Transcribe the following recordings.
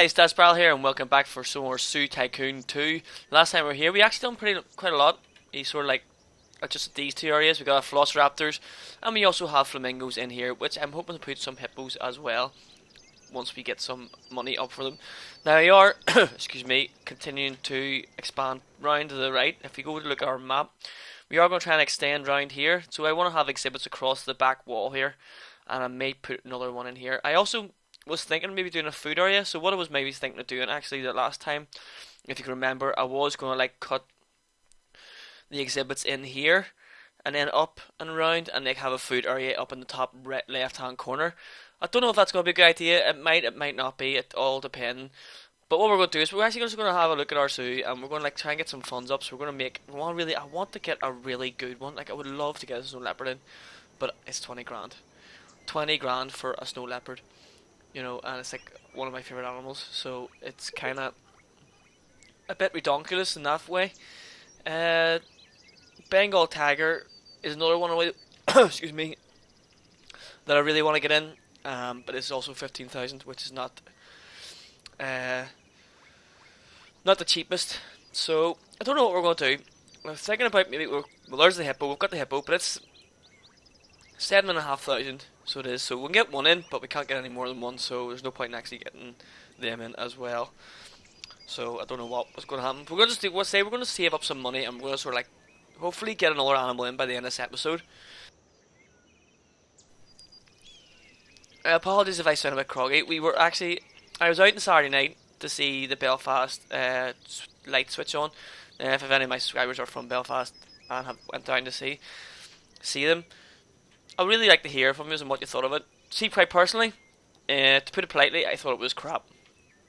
guys, that's Bral here, and welcome back for some more Tycoon 2. Last time we were here, we actually done quite a lot. We sort of like just these two areas. We got our Velociraptors, and we also have flamingos in here, which I'm hoping to put some hippos as well once we get some money up for them. Now we are, excuse me, continuing to expand round to the right. If we go to look at our map, we are going to try and extend round here. So I want to have exhibits across the back wall here, and I may put another one in here. I also was thinking of maybe doing a food area. So what I was maybe thinking of doing actually the last time, if you can remember, I was going to like cut the exhibits in here and then up and around, and like have a food area up in the top left hand corner. I don't know if that's going to be a good idea. It might not be. It all depends. But what we're going to do is we're actually just going to have a look at our zoo, and we're going to like try and get some funds up. So we're going to make I want to get a really good one. Like I would love to get a snow leopard in, but it's 20 grand. 20 grand for a snow leopard. You know, and it's like one of my favorite animals, so it's kind of a bit redonkulous in that way. Bengal tiger is another one of excuse me, that I really want to get in, but it's also 15,000, which is not the cheapest. So I don't know what we're going to do. I'm thinking about maybe there's the hippo. We've got the hippo, but it's 7,500. So it is. So we can get one in, but we can't get any more than one. So there's no point in actually getting them in as well. So I don't know what's going to happen. We're going to we're going to save up some money, and we're going to sort of like hopefully get another animal in by the end of this episode. Apologies if I sound a bit croggy. I was out on Saturday night to see the Belfast light switch on. If any of my subscribers are from Belfast and have went down to see them, I would really like to hear from you and what you thought of it. See, quite personally, to put it politely, I thought it was crap.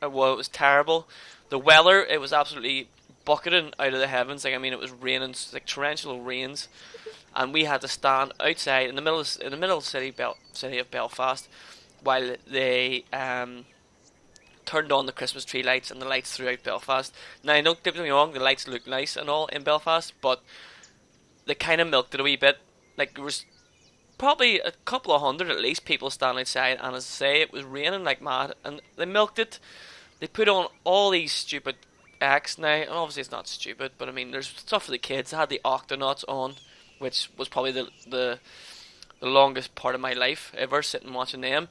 It was terrible. The weather, it was absolutely bucketing out of the heavens. Like, I mean, it was raining, like torrential rains, and we had to stand outside in the middle of the city of Belfast while they turned on the Christmas tree lights and the lights throughout Belfast. Now, don't get me wrong, the lights look nice and all in Belfast, but they kind of milked it a wee bit. Like, there was probably a couple of hundred at least people standing outside, and as I say, it was raining like mad, and they milked it. They put on all these stupid acts now, and obviously it's not stupid, but I mean, there's stuff for the kids. They had the Octonauts on, which was probably the longest part of my life ever, sitting watching them.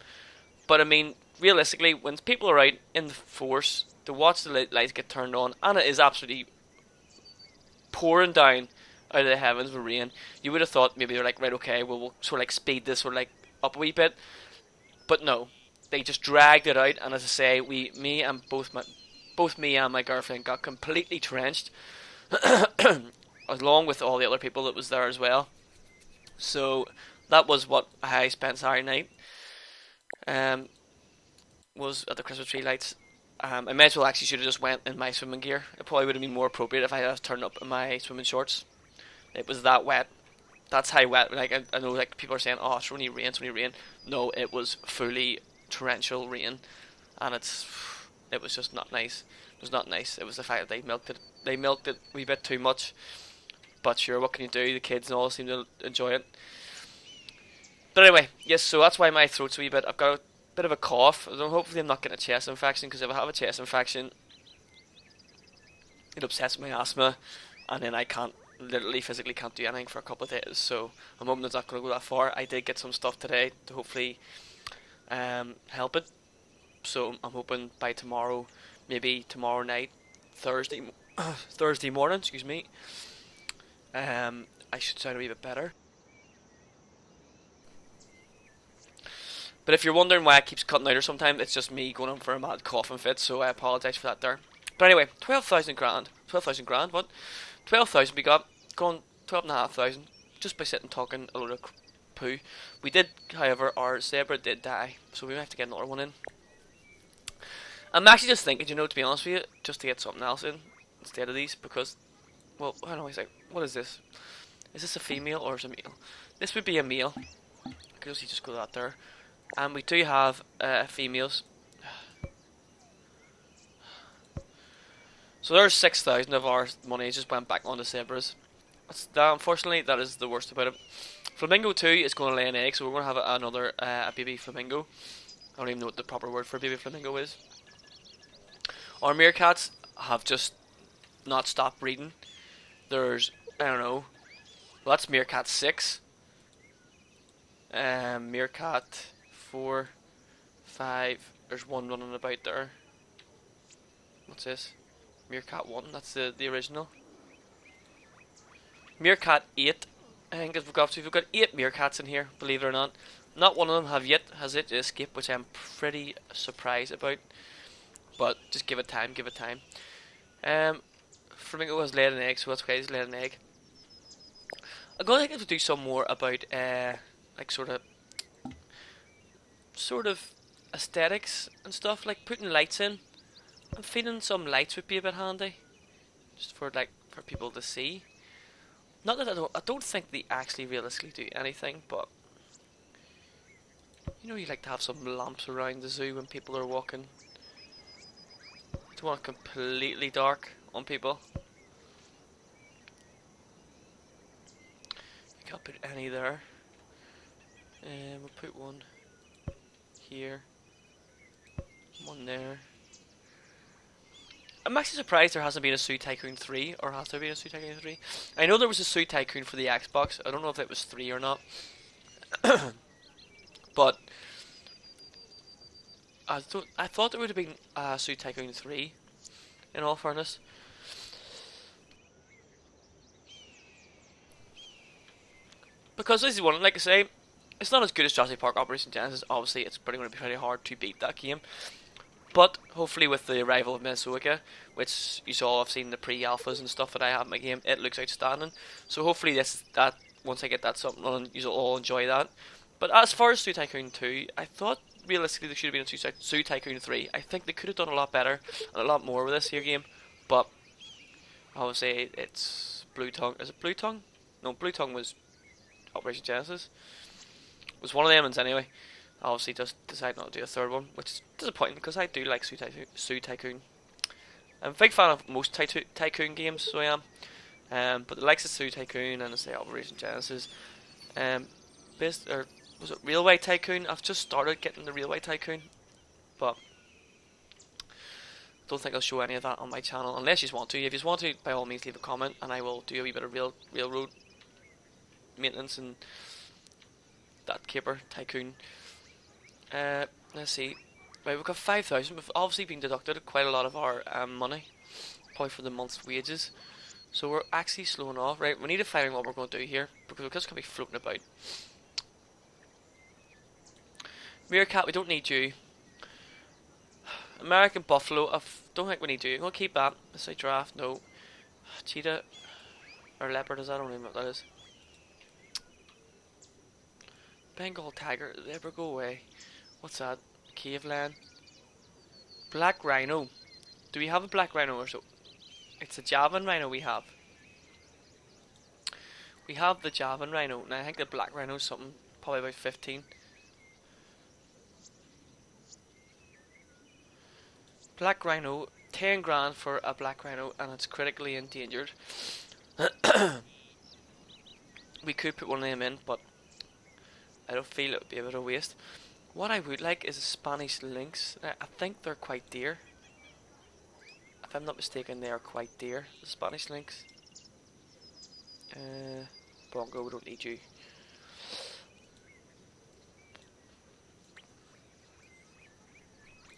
But I mean, realistically, when people are out in the force to watch the lights get turned on, and it is absolutely pouring down out of the heavens with rain, you would have thought maybe they're like, right, okay, well, we'll sort of like speed this sort of like up a wee bit. But no, they just dragged it out, and as I say, both me and my girlfriend got completely drenched, along with all the other people that was there as well. So that was what I spent Saturday night. Was at the Christmas tree lights. I may as well actually should have just went in my swimming gear. It probably would have been more appropriate if I had turned up in my swimming shorts. It was that wet. That's how wet. Like I know, like people are saying, "Oh, it's only rain, it's only rain." No, it was fully torrential rain, and it was just not nice. It was not nice. It was the fact that they milked it. They milked it a wee bit too much. But sure, what can you do? The kids and all seem to enjoy it. But anyway, yes. So that's why my throat's a wee bit. I've got a bit of a cough. Hopefully, I'm not getting a chest infection, because if I have a chest infection, it upsets my asthma, and then I can't. Literally physically can't do anything for a couple of days, so I'm hoping it's not going to go that far. I did get some stuff today to hopefully help it, so I'm hoping by tomorrow, maybe tomorrow night, Thursday morning, excuse me, I should sound a wee bit better. But if you're wondering why it keeps cutting out or sometimes, it's just me going on for a mad coughing fit, so I apologise for that there. But anyway, 12,000 grand. 12,000 grand, what? 12,000 we got, gone 12,500 just by sitting talking a load of poo. We did, however, our zebra did die, so we might have to get another one in. I'm actually just thinking, you know, to be honest with you, just to get something else in instead of these, because, well, I don't know, what is this? Is this a female or is it a male? This would be a male. I could just go that there. And we do have females. So there's 6,000 of our money just went back onto zebras. Unfortunately, that is the worst about it. Flamingo 2 is going to lay an egg, so we're going to have another a baby flamingo. I don't even know what the proper word for a baby flamingo is. Our meerkats have just not stopped breeding. There's, I don't know, well, that's meerkat 6, meerkat 4, 5, there's one running about there. What's this? Meerkat 1, that's the original. Meerkat 8, I think we've got 8 meerkats in here, believe it or not. Not one of them has it escaped, which I'm pretty surprised about. But just give it time, give it time. Flamingo has laid an egg, so that's okay, he's laid an egg. I'm gonna think to do some more about like sort of aesthetics and stuff, like putting lights in. I'm feeling some lights would be a bit handy, just for people to see. Not that I don't think they actually realistically do anything, but you know, you like to have some lamps around the zoo when people are walking. Don't want it completely dark on people. You can't put any there. We'll put one here, one there. I'm actually surprised there hasn't been a Zoo Tycoon 3, or has there been a Zoo Tycoon 3? I know there was a Zoo Tycoon for the Xbox. I don't know if it was 3 or not. But I thought there would have been a Zoo Tycoon 3, in all fairness. Because this is one, like I say, it's not as good as Jurassic Park Operation Genesis. Obviously, it's going to be pretty hard to beat that game. But hopefully, with the arrival of Minnesota, which you saw, I've seen the pre-alphas and stuff that I have in my game, it looks outstanding. So hopefully, once I get that something on, you'll all enjoy that. But as far as Zoo Tycoon 2, I thought realistically there should have been a Zoo Tycoon 3. I think they could have done a lot better and a lot more with this here game. But I would say it's Blue Tongue. Is it Blue Tongue? No, Blue Tongue was Operation Genesis. It was one of them ones anyway. I obviously just decided not to do a third one, which is disappointing because I do like Zoo Tycoon. I'm a big fan of most Tycoon games, so I am. But the likes of Zoo Tycoon and say Operation Genesis, was it Railway Tycoon? I've just started getting the Railway Tycoon, but don't think I'll show any of that on my channel unless you want to. If you want to, by all means leave a comment and I will do a wee bit of railroad maintenance and that caper Tycoon. Let's see. Right, we've got 5,000. We've obviously been deducted quite a lot of our money, probably for the month's wages. So we're actually slowing off. Right, we need to find out what we're going to do here because we're just going to be floating about. Meerkat, we don't need you. American Buffalo, I don't think we need you. I'm going to keep that. Let's say giraffe, no. Cheetah or leopard, I don't know what that is. Bengal tiger, never go away. What's that? Cave lion. Black rhino. Do we have a black rhino or so? It's a Javan rhino we have. We have the Javan rhino. Now I think the black rhino is something, probably about 15. Black rhino, 10 grand for a black rhino and it's critically endangered. We could put one of them in, but I don't feel it would be a bit of a waste. What I would like is a Spanish lynx. I think they're quite dear. If I'm not mistaken, they are quite dear, the Spanish lynx. Bongo, we don't need you.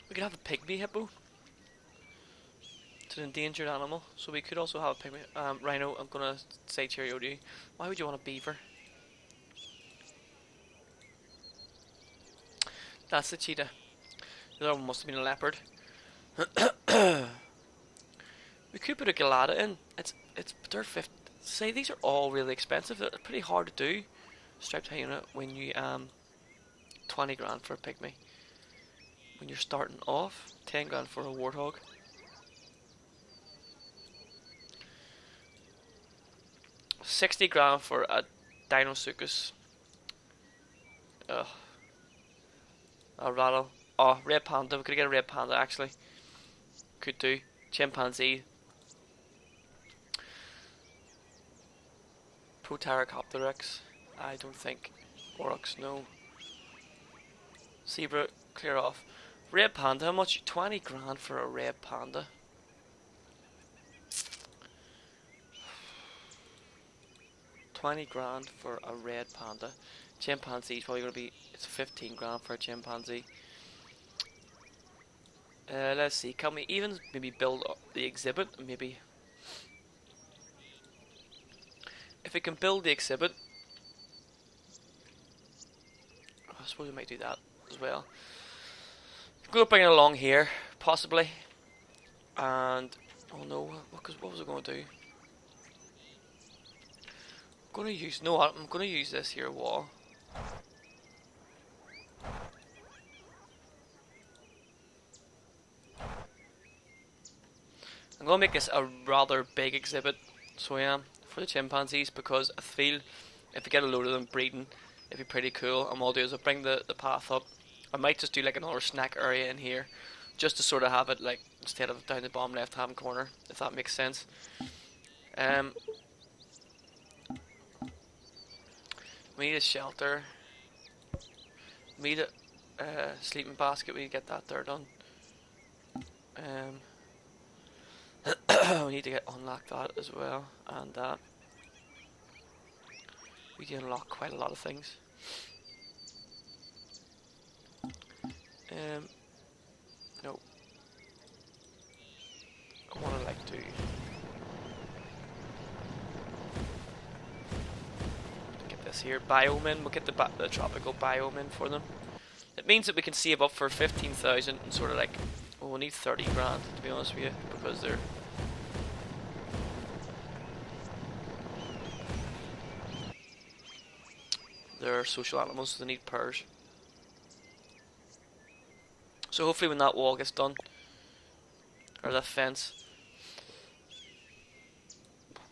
We could have a pygmy hippo. It's an endangered animal, so we could also have a pygmy rhino. I'm gonna say cheerio to you. Why would you want a beaver? That's the cheetah. The other one must have been a leopard. We could put a Galata in. They're 50. Say these are all really expensive. They're pretty hard to do. Striped hyena when you 20 grand for a pygmy. When you're starting off, 10 grand for a warthog. $60 grand for a Dinosuchus. Ugh. A rattle. Oh, red panda. We could get a red panda actually. Could do. Chimpanzee. Protarachopteryx. I don't think. Oryx, no. Zebra, clear off. Red panda, how much? 20 grand for a red panda. 20 grand for a red panda. Chimpanzee is probably going to be, it's 15 grand for a chimpanzee. Let's see, can we even maybe build up the exhibit? Maybe. If we can build the exhibit, I suppose we might do that as well. I'm going to bring it along here, possibly. And, oh no, what was I going to do? I'm going to use, no, I'm going to use this here wall. I'm going to make this a rather big exhibit, so I am, for the chimpanzees, because I feel if we get a load of them breeding, it'd be pretty cool. And what I'll do is I'll bring the path up. I might just do like another snack area in here, just to sort of have it like, instead of down the bottom left hand corner, if that makes sense. We need a shelter. We need a sleeping basket, we need to get that there done. We need to unlock that as well, and that. We can unlock quite a lot of things. No. I want to like do. Get this here biome in. We'll get the tropical biome in for them. It means that we can save up for 15,000 and sort of like. Well, we'll need 30 grand to be honest with you, because they're social animals, so they need pairs. So hopefully when that wall gets done, or that fence,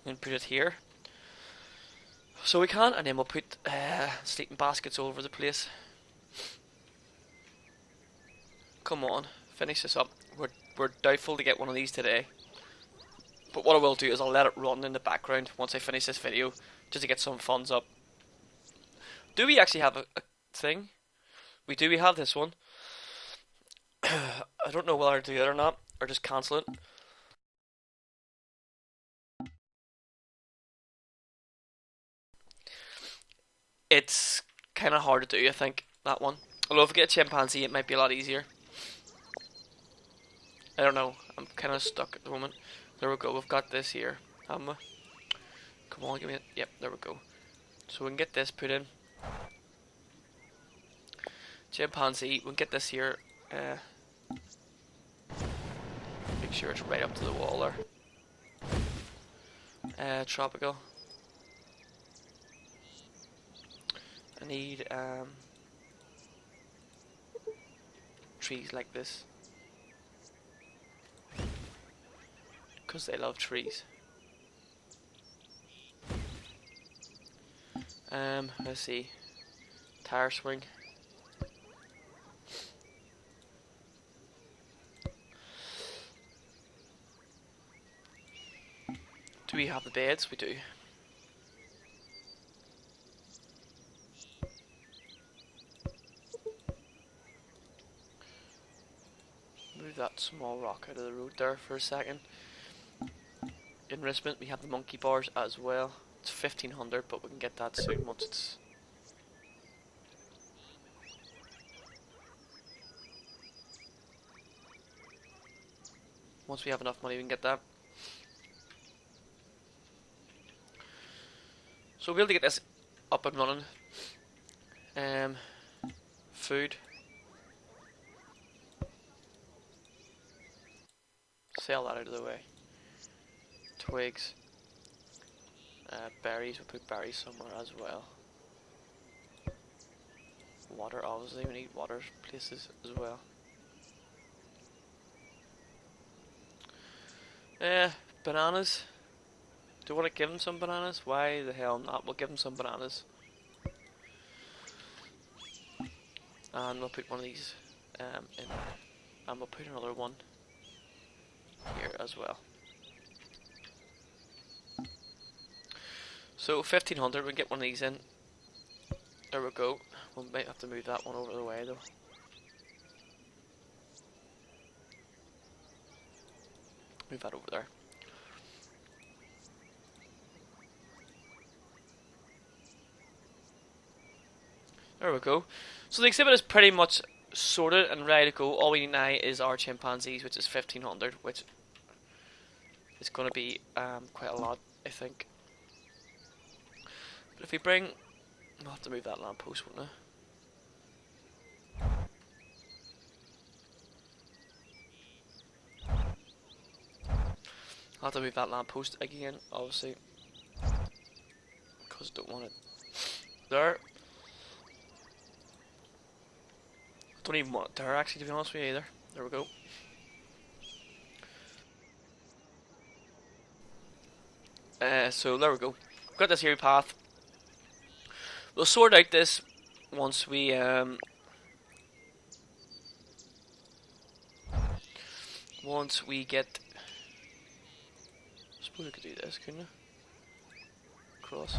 we can put it here. So we can, and then we'll put sleeping baskets all over the place. Come on, finish this up. We're doubtful to get one of these today. But what I will do is I'll let it run in the background once I finish this video, just to get some funds up. Do we actually have a thing? We do, we have this one. I don't know whether to do it or not, or just cancel it. It's kind of hard to do, I think, that one. Although if we get a chimpanzee, it might be a lot easier. I don't know, I'm kind of stuck at the moment. There we go, we've got this here. Come on, give me it. Yep, there we go. So we can get this put in. Chimpanzee, we can get this here. Make sure it's right up to the wall there. Tropical. I need trees like this, because they love trees. Let's see. Tire swing. Do we have the beds? We do. Move that small rock out of the road there for a second. Enrichment, we have the monkey bars as well. It's 1500, but we can get that soon once it's. Once we have enough money, we can get that. So we'll be able to get this up and running. Food. Sell that out of the way. Twigs. Berries, we'll put berries somewhere as well. Water, obviously we need water places as well. Bananas. Do you want to give them some bananas? Why the hell not? We'll give them some bananas. And we'll put one of these in. And we'll put another one here as well. So 1500, we can get one of these in. There we go. We might have to move that one over the way though. Move that over there. There we go. So the exhibit is pretty much sorted and ready to go. All we need now is our chimpanzees, which is 1500, which is going to be quite a lot, I think. But if we bring... I'll have to move that lamppost, won't I? I'll have to move that lamppost again, obviously, because I don't want it there. I don't even want it there, actually, to be honest with you, either. There we go. So there we go. We've got this here path. We'll sort out this once we get. I suppose I could do this, couldn't I? Cross.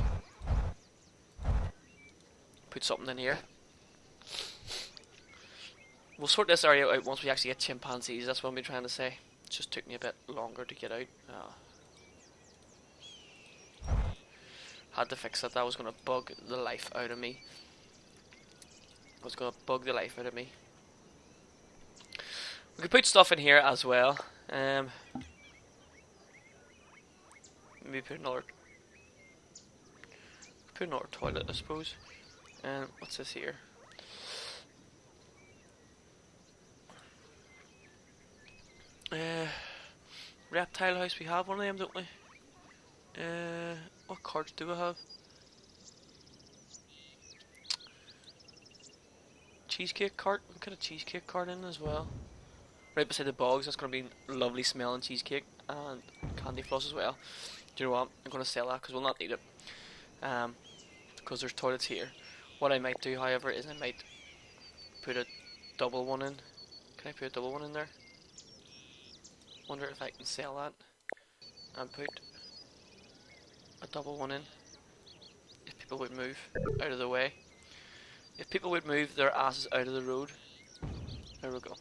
Put something in here. We'll sort this area out once we actually get chimpanzees. That's what I'm trying to say. It just took me a bit longer to get out. Had to fix that. That was going to bug the life out of me. We could put stuff in here as well. Maybe put another toilet, I suppose. What's this here? Reptile house. We have one of them, don't we? What cards do we have? Cheesecake cart. We got a cheesecake cart in as well. Right beside the bogs. That's gonna be lovely smelling cheesecake and candy floss as well. Do you know what? I'm gonna sell that because we'll not need it. Because there's toilets here. What I might do, however, is I might put a double one in. Can I put a double one in there? Wonder if I can sell that and put a double one in. If people would move out of the way. If people would move their asses out of the road. There we go.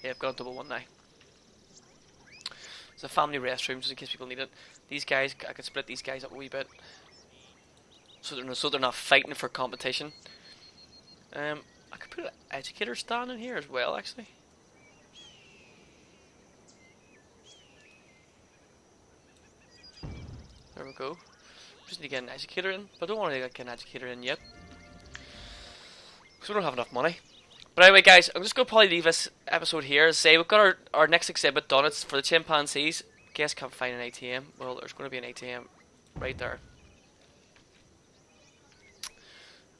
Yeah, I've got a double one now. It's a family restroom just in case people need it. These guys, I could split these guys up a wee bit. So they're not fighting for competition. I could put an educator stand in here as well, actually. There we go. Just need to get an educator in, but I don't want to get an educator in yet. Because we don't have enough money. But anyway guys, I'm just going to probably leave this episode here. Say we've got our next exhibit done. It's for the chimpanzees. Guess can't find an ATM. Well, there's going to be an ATM right there.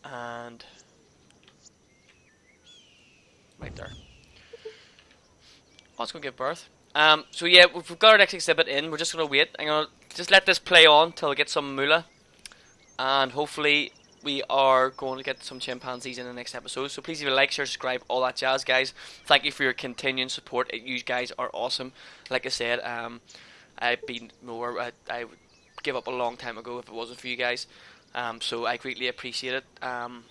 And right there. Oh, it's going to give birth. So yeah, we've got our next exhibit in. We're just going to wait. I'm going to just let this play on till we get some moolah. And hopefully we are going to get some chimpanzees in the next episode. So please leave a like, share, subscribe, all that jazz, guys. Thank you for your continuing support. You guys are awesome. Like I said, I'd be more. I would give up a long time ago if it wasn't for you guys. So I greatly appreciate it. Don't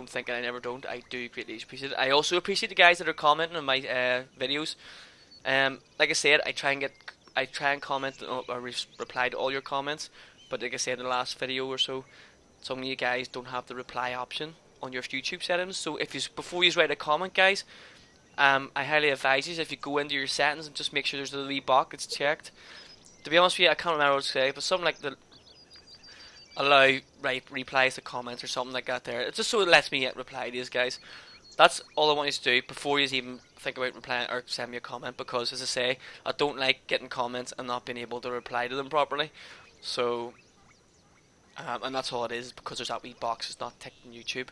think I never don't. I do greatly appreciate it. I also appreciate the guys that are commenting on my videos. Like I said, I try and comment or reply to all your comments. But like I said in the last video or so, some of you guys don't have the reply option on your YouTube settings. So before you write a comment, guys, I highly advise you if you go into your settings and just make sure there's a wee box that's checked. To be honest with you, I can't remember what to say, but something like the allow replies to comments or something like that there. It's just so it lets me reply to these guys. That's all I want you to do before you even think about replying or send me a comment, because as I say, I don't like getting comments and not being able to reply to them properly. So and that's all it is, because there's that wee box. It's not ticked on YouTube.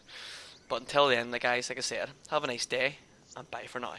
But until then, guys, like I said, have a nice day and bye for now.